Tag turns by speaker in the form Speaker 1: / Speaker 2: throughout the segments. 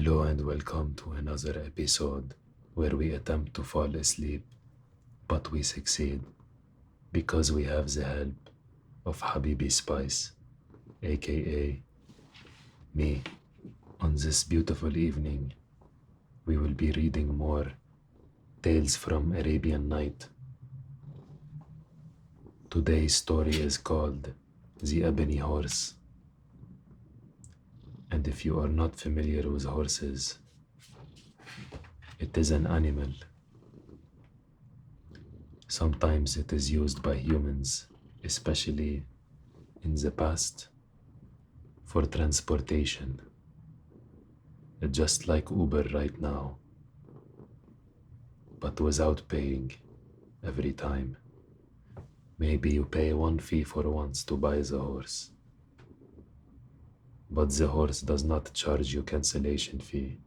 Speaker 1: Hello and welcome to another episode where we attempt to fall asleep, but we succeed because we have the help of Habibi Spice, aka me. On this beautiful evening, we will be reading more tales from Arabian Night. Today's story is called The Ebony Horse. And if you are not familiar with horses, it is an animal. Sometimes it is used by humans, especially in the past, for transportation, just like Uber right now, but without paying every time. Maybe you pay one fee for once to buy the horse, but the horse does not charge you cancellation fee.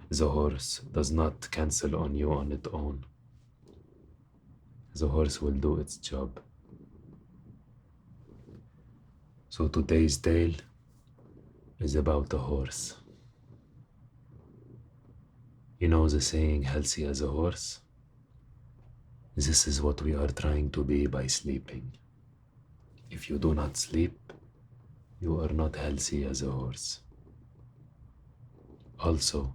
Speaker 1: The horse does not cancel on you on its own. The horse will do its job. So today's tale is about a horse. You know the saying, healthy as a horse? This is what we are trying to be by sleeping. If you do not sleep, you are not healthy as a horse. Also,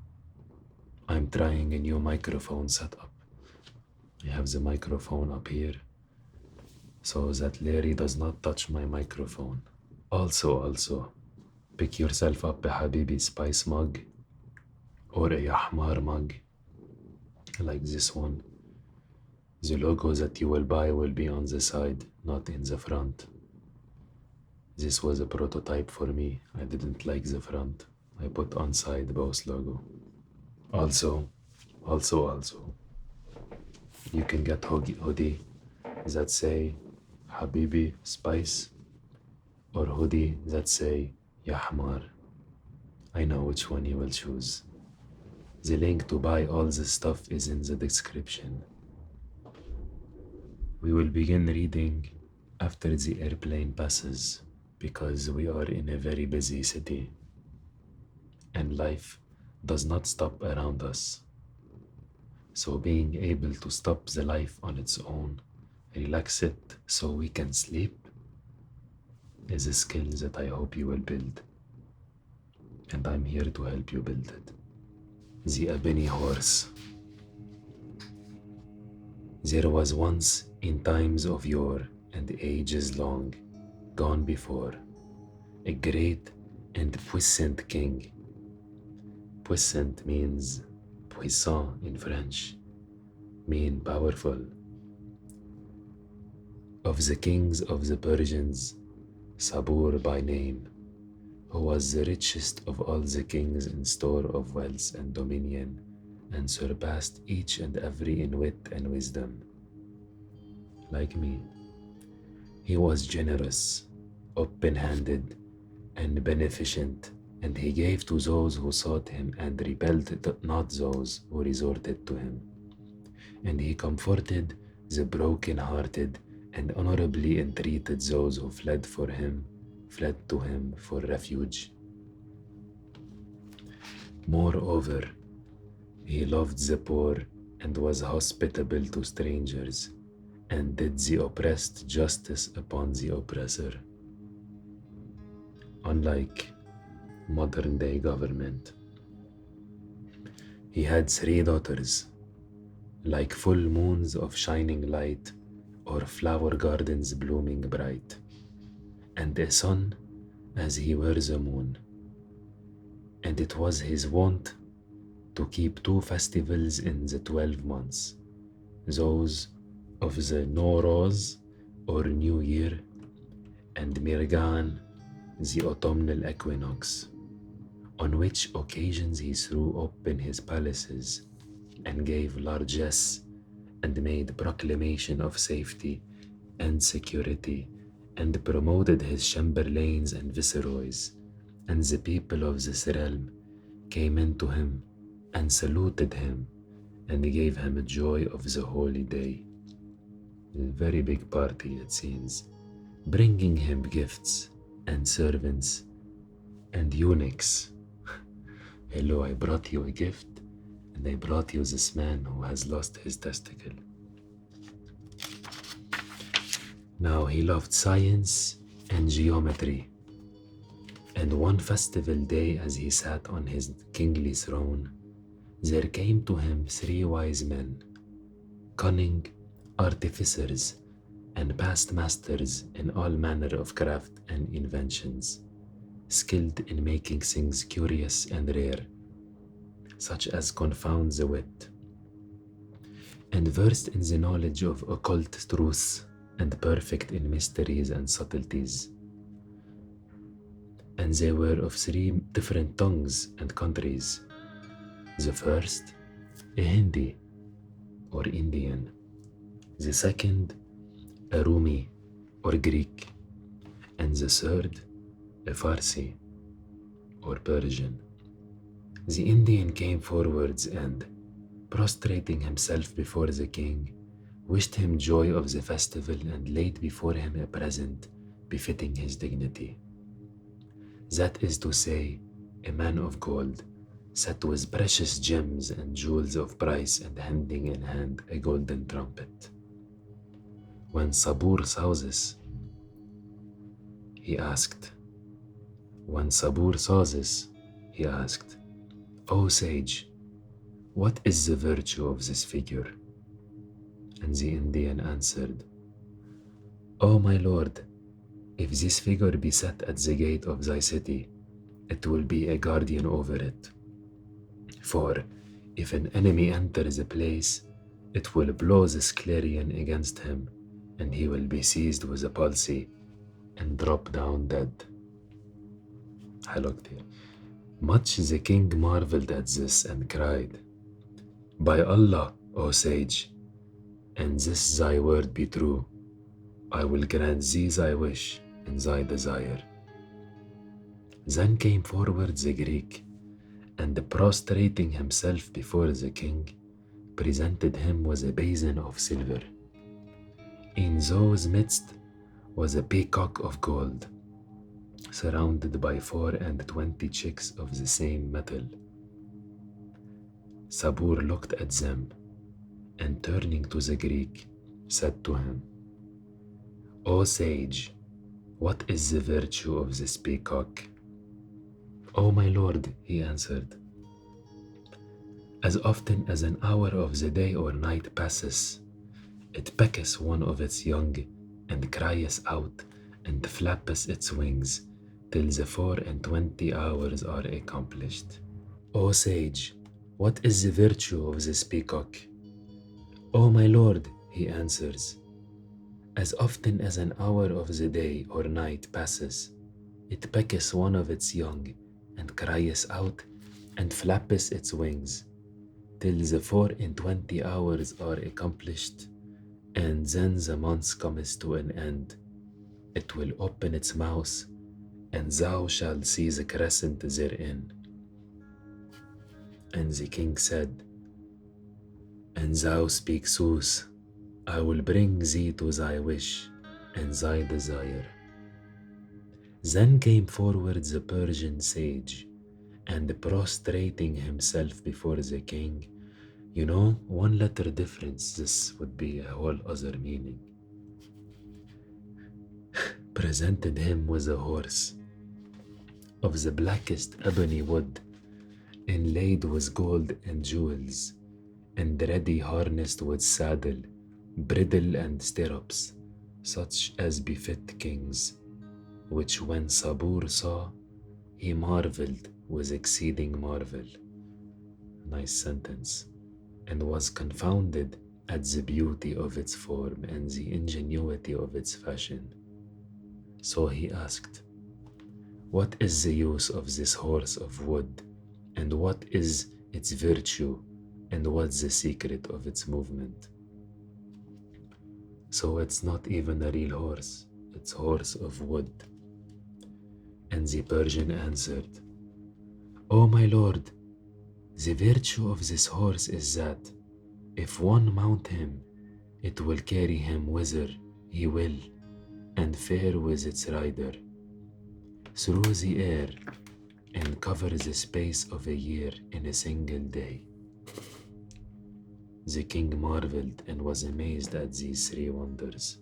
Speaker 1: I'm trying a new microphone setup. I have the microphone up here so that Larry does not touch my microphone. Also, pick yourself up a Habibi Spice mug or a Al-Akmar mug like this one. The logo that you will buy will be on the side, not in the front. This was a prototype for me. I didn't like the front. I put on side boss logo. Also, you can get hoodie that say Habibi Spice or hoodie that say Ya Hamar. I know which one you will choose. The link to buy all the stuff is in the description. We will begin reading after the airplane passes because we are in a very busy city and life does not stop around us. So being able to stop the life on its own, relax it so we can sleep, is a skill that I hope you will build. And I'm here to help you build it. The Ebony Horse. There was once, in times of yore and ages long, gone before, a great and puissant king. Puissant means puissant in French, mean powerful. Of the kings of the Persians, Sabur by name, who was the richest of all the kings in store of wealth and dominion, and surpassed each and every in wit and wisdom. Like me, he was generous, open-handed, and beneficent, and he gave to those who sought him and repelled not those who resorted to him. And he comforted the broken-hearted and honorably entreated those who fled to him for refuge. Moreover, he loved the poor and was hospitable to strangers, and did the oppressed justice upon the oppressor. Unlike modern-day government, he had 3 daughters, like full moons of shining light or flower gardens blooming bright, and a son as he were the moon. And it was his wont to keep 2 festivals in the 12 months, those of the Nowruz or New Year, and Mirgan, the autumnal equinox, on which occasions he threw open his palaces and gave largesse and made proclamation of safety and security, and promoted his chamberlains and viceroys, and the people of this realm came into him and saluted him and gave him joy of the holy day. A very big party, it seems, bringing him gifts and servants and eunuchs Hello, I brought you a gift, and I brought you this man who has lost his testicle. Now he loved science and geometry, and one festival day as he sat on his kingly throne, there came to him 3 wise men, cunning artificers and past masters in all manner of craft and inventions, skilled in making things curious and rare, such as confound the wit, and versed in the knowledge of occult truths and perfect in mysteries and subtleties. And they were of 3 different tongues and countries. The first, a Hindi or Indian. The second, a Rumi or Greek. And the third, a Farsi or Persian. The Indian came forwards and, prostrating himself before the king, wished him joy of the festival and laid before him a present befitting his dignity. That is to say, a man of gold, set with precious gems and jewels of price and handing in hand a golden trumpet. When Sabur saw this, he asked, O sage, what is the virtue of this figure? And the Indian answered, O my lord, if this figure be set at the gate of thy city, it will be a guardian over it. For if an enemy enters a place, it will blow this clarion against him, and he will be seized with a palsy and drop down dead. Much the king marveled at this and cried, By Allah, O sage, and this thy word be true, I will grant thee thy wish and thy desire. Then came forward the Greek, and prostrating himself before the king, presented him with a basin of silver. In those midst was a peacock of gold, surrounded by 24 chicks of the same metal. Sabur looked at them, and turning to the Greek, said to him, O sage, what is the virtue of this peacock? O my lord, he answered, as often as an hour of the day or night passes, it pecketh one of its young, and crieth out, and flappeth its wings, till the 24 hours are accomplished. O sage, what is the virtue of this peacock? O my lord, he answers, as often as an hour of the day or night passes, it pecketh one of its young, and crieth out, and flappeth its wings, till the 24 hours are accomplished, and then the month cometh to an end. It will open its mouth, and thou shalt see the crescent therein. And the king said, And thou speak sooth, I will bring thee to thy wish and thy desire. Then came forward the Persian sage, and prostrating himself before the king, 1 letter difference, this would be a whole other meaning, presented him with a horse of the blackest ebony wood, inlaid with gold and jewels, and ready harnessed with saddle, bridle, and stirrups, such as befit kings, which when Sabur saw, he marveled with exceeding marvel. Nice sentence. And was confounded at the beauty of its form and the ingenuity of its fashion. So he asked, What is the use of this horse of wood, and what is its virtue, and what's the secret of its movement? So it's not even a real horse, it's horse of wood. And the Persian answered, O my lord, the virtue of this horse is that, if one mount him, it will carry him whither he will, and fare with its rider, through the air, and covers the space of a year in a single day. The king marveled and was amazed at these three wonders,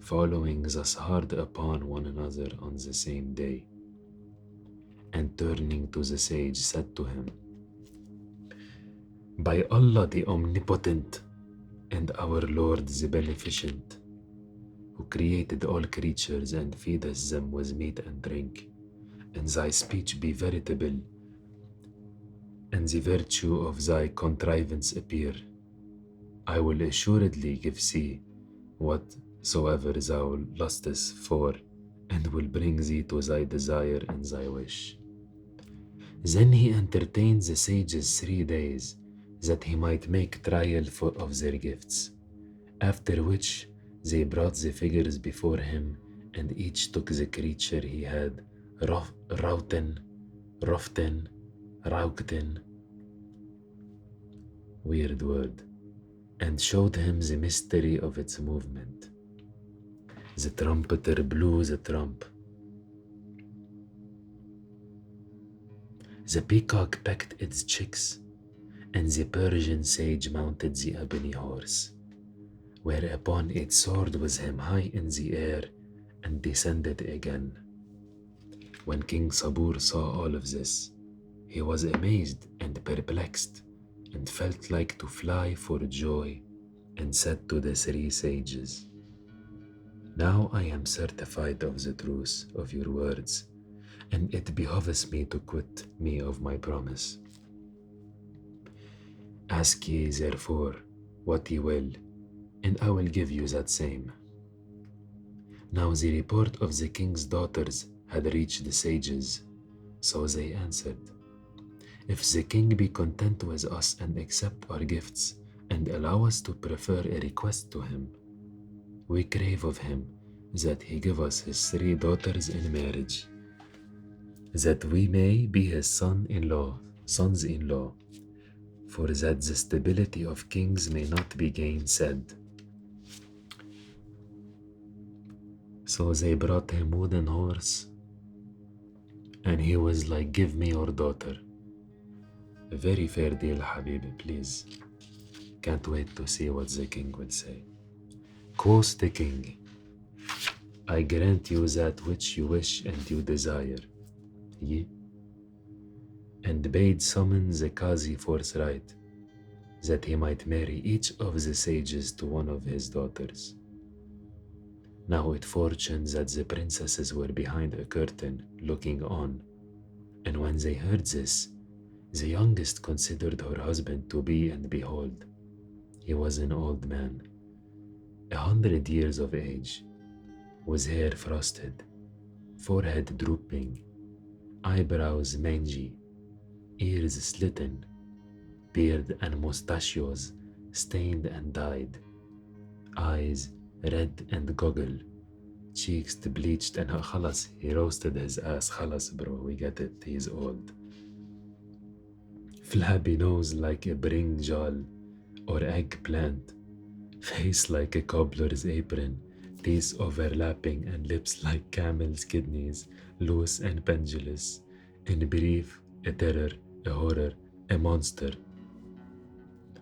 Speaker 1: following thus hard upon one another on the same day. And turning to the sage, said to him, By Allah the Omnipotent and our Lord the Beneficent, who created all creatures and feedeth them with meat and drink, and thy speech be veritable, and the virtue of thy contrivance appear, I will assuredly give thee whatsoever thou lustest for, and will bring thee to thy desire and thy wish. Then he entertained the sages 3 days, that he might make trial of their gifts, after which they brought the figures before him, and each took the creature he had, Rauten, Roften, Raukten, weird word, and showed him the mystery of its movement. The trumpeter blew the trump. The peacock pecked its chicks, and the Persian sage mounted the ebony horse, whereupon it soared with him high in the air and descended again. When King Sabur saw all of this, he was amazed and perplexed, and felt like to fly for joy, and said to the 3 sages, Now I am certified of the truth of your words, and it behoveth me to quit me of my promise. Ask ye therefore what ye will, and I will give you that same. Now the report of the king's daughters had reached the sages, so they answered, If the king be content with us and accept our gifts, and allow us to prefer a request to him, we crave of him that he give us his 3 daughters in marriage, that we may be his sons-in-law, for that the stability of kings may not be gainsaid. So they brought him wooden horse, and he was like, Give me your daughter. A very fair deal, Habibi, please. Can't wait to see what the king will say. Quoth the king, I grant you that which you wish and you desire. Ye? And bade summon the Qazi forthright, that he might marry each of the sages to one of his daughters. Now it fortuned that the princesses were behind a curtain, looking on, and when they heard this, the youngest considered her husband to be, and behold, he was an old man, 100 years of age, with hair frosted, forehead drooping, eyebrows mangy, ears slitten, beard and mustachios stained and dyed, eyes red and goggle, cheeks bleached, and khalas, he roasted his ass. Khalas, bro, we get it, he's old. Flabby nose like a brinjal or eggplant, face like a cobbler's apron, teeth overlapping, and lips like camel's kidneys, loose and pendulous. In brief, a terror, a horror, a monster.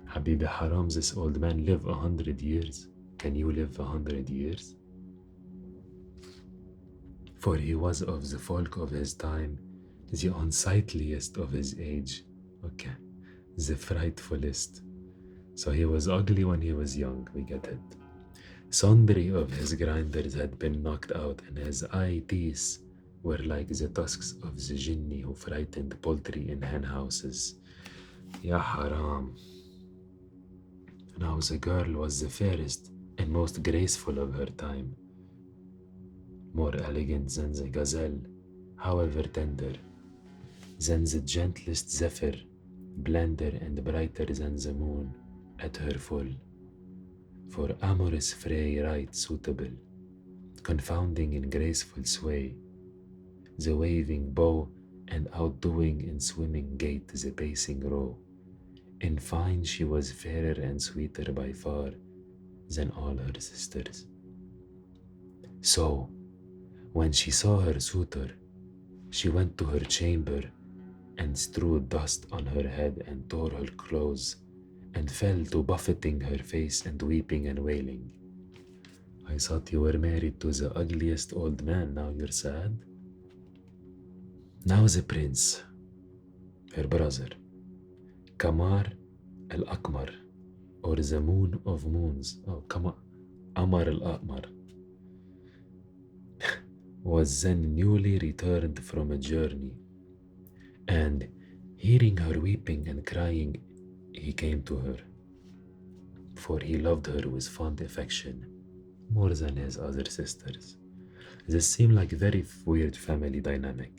Speaker 1: Habibi Haram, this old man lived 100 years. Can you live 100 years? For he was of the folk of his time, the unsightliest of his age. Okay, the frightfulest. So he was ugly when he was young, we get it. Sundry of his grinders had been knocked out, and his eye teeth were like the tusks of the jinni who frightened poultry in hen houses. Ya haram. Now the girl was the fairest and most graceful of her time, more elegant than the gazelle, however tender, than the gentlest zephyr, blender and brighter than the moon at her full, for amorous fray right suitable, confounding in graceful sway, the waving bow, and outdoing in swimming gait the pacing row. In fine, she was fairer and sweeter by far than all her sisters. So, when she saw her suitor, She went to her chamber and strewed dust on her head and tore her clothes and fell to buffeting her face and weeping and wailing. I thought you were married to the ugliest old man, now you're sad? Now the prince, her brother, Kamar Al-Akmar, or the moon of moons, Kamar Al-Akmar, was then newly returned from a journey, and hearing her weeping and crying, he came to her, for he loved her with fond affection, more than his other sisters. This seemed like a very weird family dynamic.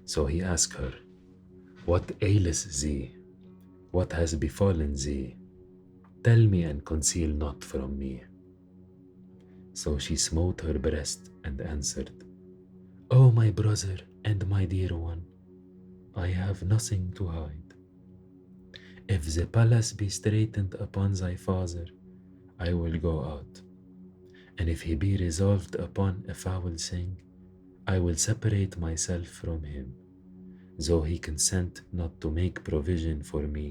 Speaker 1: So he asked her, "What ails thee? What has befallen thee? Tell me and conceal not from me." So she smote her breast and answered, "O my brother and my dear one, I have nothing to hide. If the palace be straitened upon thy father, I will go out. And if he be resolved upon a foul thing, I will separate myself from him, though he consent not to make provision for me,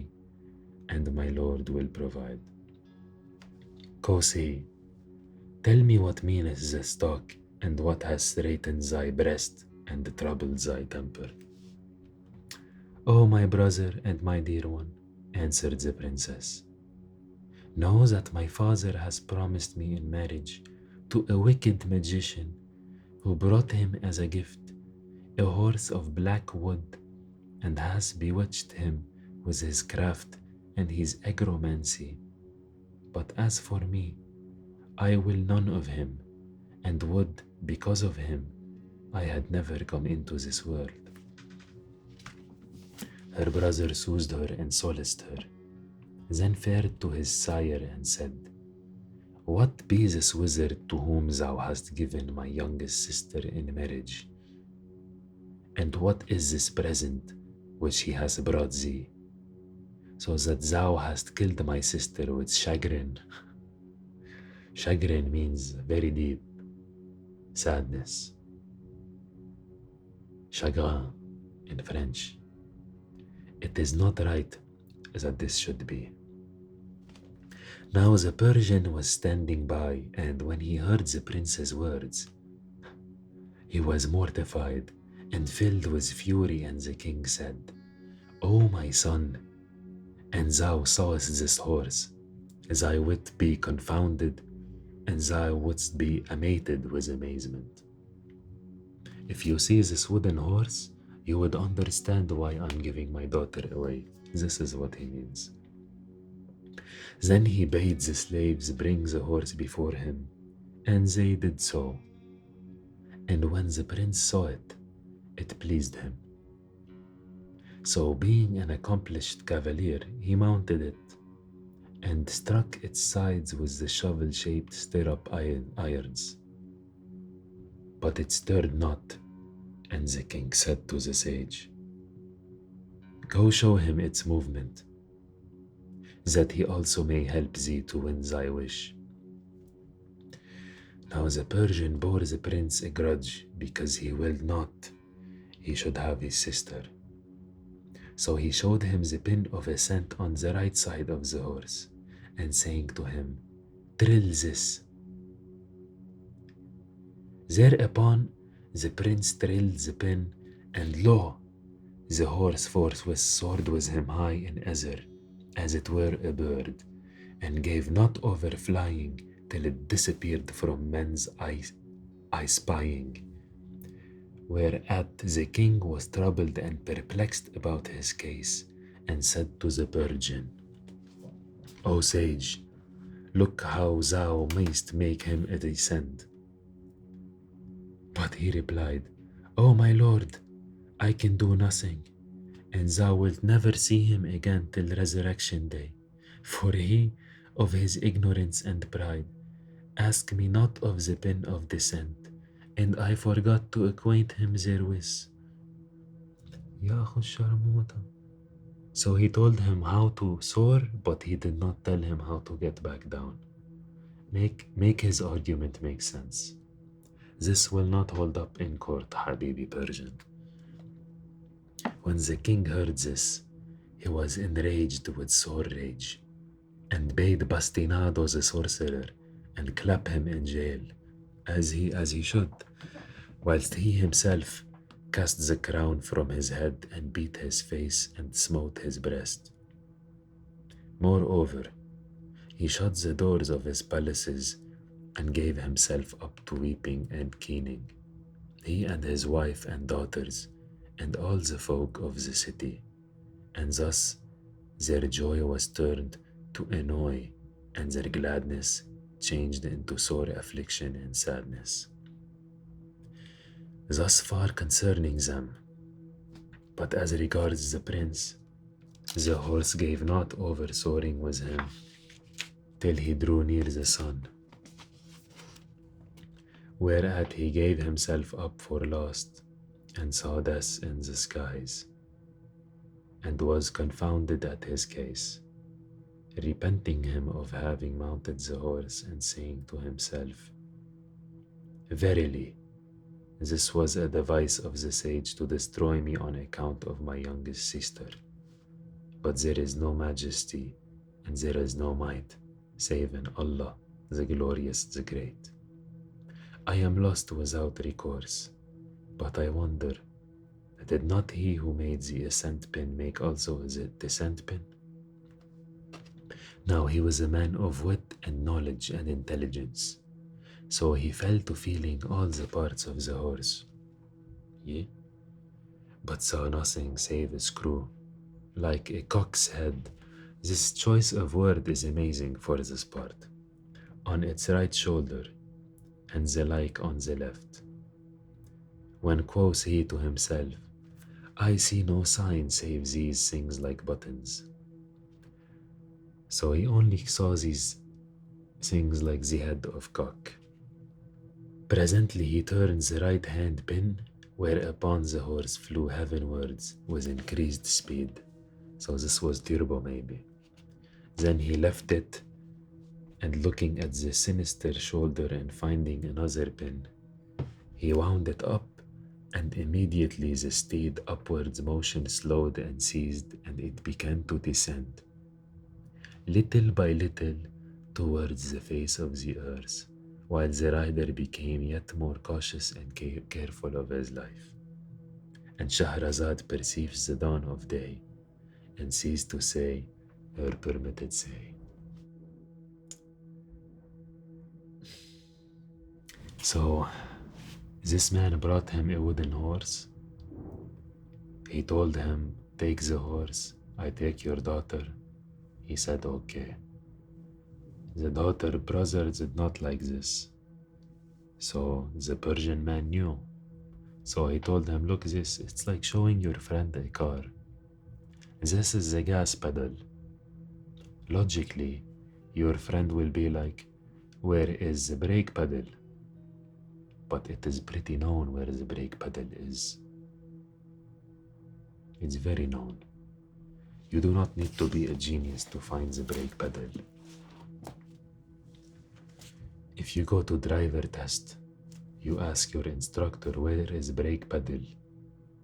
Speaker 1: and my Lord will provide." Quoth he, "Tell me what meaneth this talk, and what has straitened thy breast and troubled thy temper." "O my brother and my dear one," answered the princess, "know that my father has promised me in marriage to a wicked magician who brought him as a gift a horse of black wood and has bewitched him with his craft and his agromancy. But as for me, I will none of him, and would, because of him, I had never come into this world." Her brother soothed her and solaced her, then fared to his sire and said, "What be this wizard to whom thou hast given my youngest sister in marriage? And what is this present which he has brought thee, so that thou hast killed my sister with chagrin?" Chagrin means very deep sadness. Chagrin in French. It is not right that this should be. Now the Persian was standing by, and when he heard the prince's words, he was mortified and filled with fury, and the king said, "O my son, and thou sawest this horse, thy wit be confounded, and thou wouldst be amated with amazement. If you see this wooden horse, you would understand why I'm giving my daughter away." This is what he means. Then he bade the slaves bring the horse before him, and they did so. And when the prince saw it, it pleased him. So being an accomplished cavalier, he mounted it, and struck its sides with the shovel-shaped stirrup irons. But it stirred not, and the king said to the sage, "Go show him its movement, that he also may help thee to win thy wish." Now the Persian bore the prince a grudge because he willed not he should have his sister. So he showed him the pin of a scent on the right side of the horse, and saying to him, "Trill this." Thereupon the prince trilled the pin, and lo, the horse forthwith soared with him high in air, as it were a bird, and gave not over flying till it disappeared from men's eye spying. Whereat the king was troubled and perplexed about his case, and said to the Persian, "O sage, look how thou mayst make him a descent." But he replied, "O my lord, I can do nothing, and thou wilt never see him again till resurrection day. For he, of his ignorance and pride, asked me not of the pin of descent, and I forgot to acquaint him therewith." Ya Sharmuta. So he told him how to soar, but he did not tell him how to get back down. Make his argument make sense. This will not hold up in court, Habibi Persian. When the king heard this, he was enraged with sore rage, and bade Bastinado the sorcerer and clap him in jail, as he should, whilst he himself cast the crown from his head and beat his face and smote his breast. Moreover, he shut the doors of his palaces and gave himself up to weeping and keening, he and his wife and daughters, and all the folk of the city, and thus their joy was turned to annoy, and their gladness changed into sore affliction and sadness. Thus far concerning them. But as regards the prince, the horse gave not over soaring with him, till he drew near the sun, whereat he gave himself up for lost, and saw death in the skies, and was confounded at his case, repenting him of having mounted the horse, and saying to himself, Verily, this was a device of the sage to destroy me on account of my youngest sister. But there is no majesty, and there is no might, save in Allah, the glorious, the great. I am lost without recourse, but I wonder, did not he who made the ascent pin make also the descent pin? Now he was a man of wit and knowledge and intelligence, so he fell to feeling all the parts of the horse, but saw nothing save a screw, like a cock's head. This choice of word is amazing for this part, on its right shoulder, and the like on the left. When quoth he to himself, I see no sign save these things like buttons. So he only saw these things like the head of cock. Presently he turned the right hand pin, whereupon the horse flew heavenwards with increased speed. So this was turbo maybe. Then he left it, and looking at the sinister shoulder and finding another pin, he wound it up, and immediately the steed upwards motion slowed and ceased, and it began to descend, little by little, towards the face of the earth, while the rider became yet more cautious and careful of his life. And Shahrazad perceives the dawn of day, and ceased to say her permitted say. So, this man brought him a wooden horse. He told him, take the horse, I take your daughter. He said, okay. The daughter brother did not like this. So the Persian man knew. So he told him, look, it's like showing your friend a car. This is the gas pedal. Logically, your friend will be like, where is the brake pedal? But it is pretty known where the brake pedal is. It's very known. You do not need to be a genius to find the brake pedal. If you go to driver test, you ask your instructor where is brake pedal,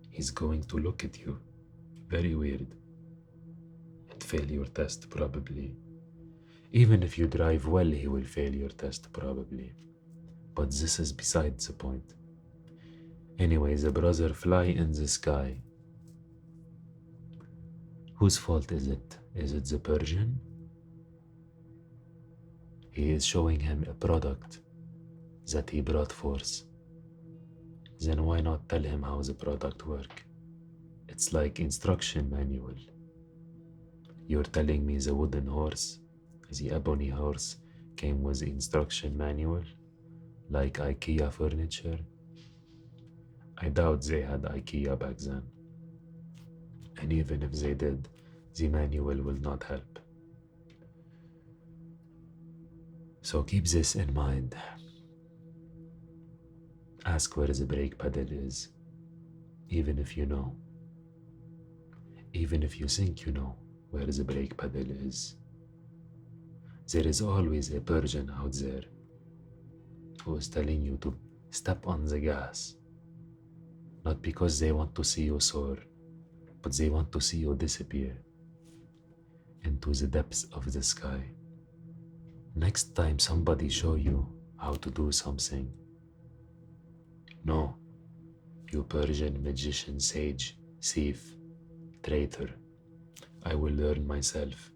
Speaker 1: he's going to look at you. Very weird. And fail your test probably. Even if you drive well, he will fail your test probably. But this is beside the point. Anyway, the brother fly in the sky. Whose fault is it? Is it the Persian? He is showing him a product that he brought forth. Then why not tell him how the product works? It's like instruction manual. You're telling me the wooden horse, the ebony horse, came with the instruction manual, like IKEA furniture? I doubt they had IKEA back then. And even if they did, the manual will not help. So keep this in mind. Ask where the brake pedal is, even if you know. Even if you think you know where the brake pedal is. There is always a Persian out there who is telling you to step on the gas, not because they want to see you soar, but they want to see you disappear into the depths of the sky. Next time somebody show you how to do something, no, you Persian magician, sage, thief, traitor, I will learn myself,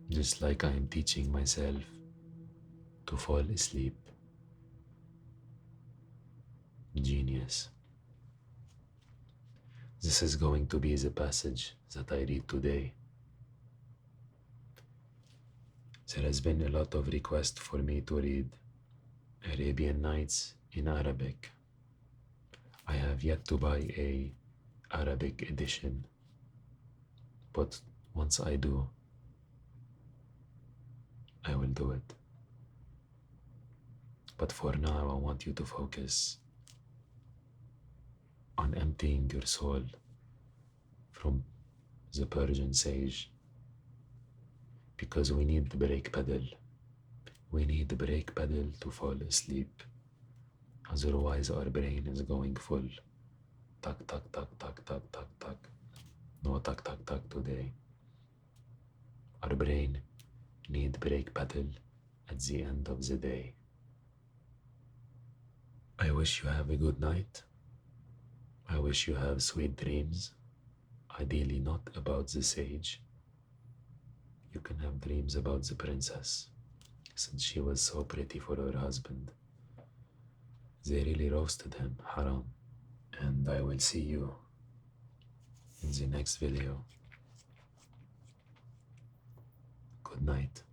Speaker 1: just like I am teaching myself to fall asleep. Genius. This is going to be the passage that I read today. There has been a lot of requests for me to read Arabian Nights in Arabic. I have yet to buy a Arabic edition, but once I do, I will do it. But for now, I want you to focus on emptying your soul from the Persian sage, because we need the brake pedal. We need the brake pedal to fall asleep. Otherwise, our brain is going full. Tuck, tuck, tuck, tuck, tuck, tuck, tuck. No tuck, tuck, tuck today. Our brain need brake pedal at the end of the day. I wish you have a good night. I wish you have sweet dreams. Ideally not about the sage. You can have dreams about the princess, since she was so pretty for her husband. They really roasted him, haram. And I will see you in the next video. Good night.